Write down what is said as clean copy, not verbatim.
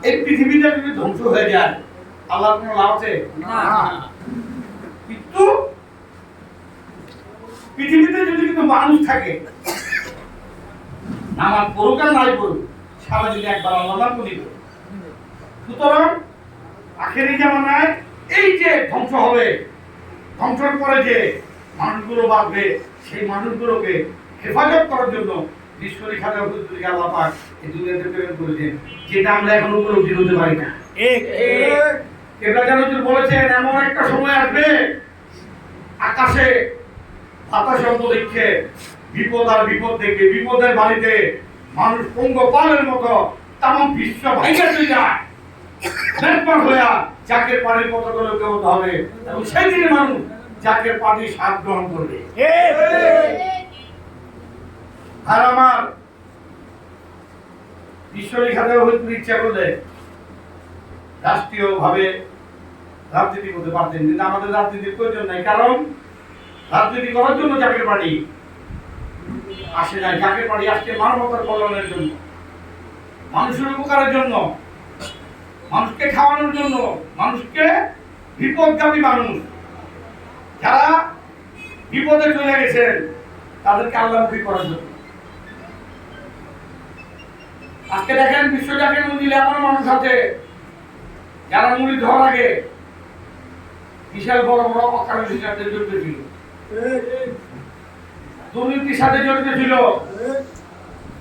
এই পৃথিবীটা যদি ধ্বংস হয়ে যায় আল্লাহর কোনো লাভ আছে না। কিন্তু পৃথিবীতে যদি কিন্তু মানুষ থাকে, নামাজ পড়ুক আর নাই পড়ুক, সারা দিনে একবার আল্লাহ নাম নিবে। সুতরাং আখেরি জামানায় এই যে ধ্বংস হবে, ধ্বংসের পরে যে মানুষগুলো বাঁচবে, সেই মানুষগুলোকে হেফাজত করার জন্য ঈশ্বরী খাতা হুজুরকে আল্লাহ পাক এই দুনিয়াতে প্রেরণ করেছেন, যেটা আমরা এখন উপলব্ধি করতে পারি না। কেবলা যেন বলেছেন এমন একটা সময় আসবে আকাশে বাতাসে অন্তরিক্ষে বিপদ আর বিপদ দেখবে, বিপদের বাড়িতে মানুষ পঙ্গপালের মতো তাম বিশ্ব ভাইয়া যায় নেটবার হইয়া জাকের পানির মতো করে দেওয়া হবে, এবং সেই দিনে মানুষ জাকের পানি স্বাদ গ্রহণ করবে। আর আমার ঈশ্বরী খাতে হইতে ইচ্ছা করলে রাষ্ট্রীয় ভাবে রাজনীতি করতে পারতেন, কিন্তু আমাদের রাজনীতির প্রয়োজন নাই, কারণ রাজনীতি করার জন্য জাকের পানি আসে না। জাকের পানি আসছে মানবতার কল্যাণের জন্য, মানুষের উপকারের জন্য, মানুষকে খাওয়ানোর জন্য, মানুষকে বিপদগামী মানুষ যারা বিপদে চলে গেছেন তাদেরকে আল্লাহমুখী করার জন্য। আজকে দেখেন বিশ্ব জাকের মন্দিরে এমন মানুষ আছে যারা মুড়ি ধোয়ার আগে বিশাল বড় বড় অকারেন্সির সাথে জড়িত ছিল, দুর্নীতির সাথে জড়িত ছিল,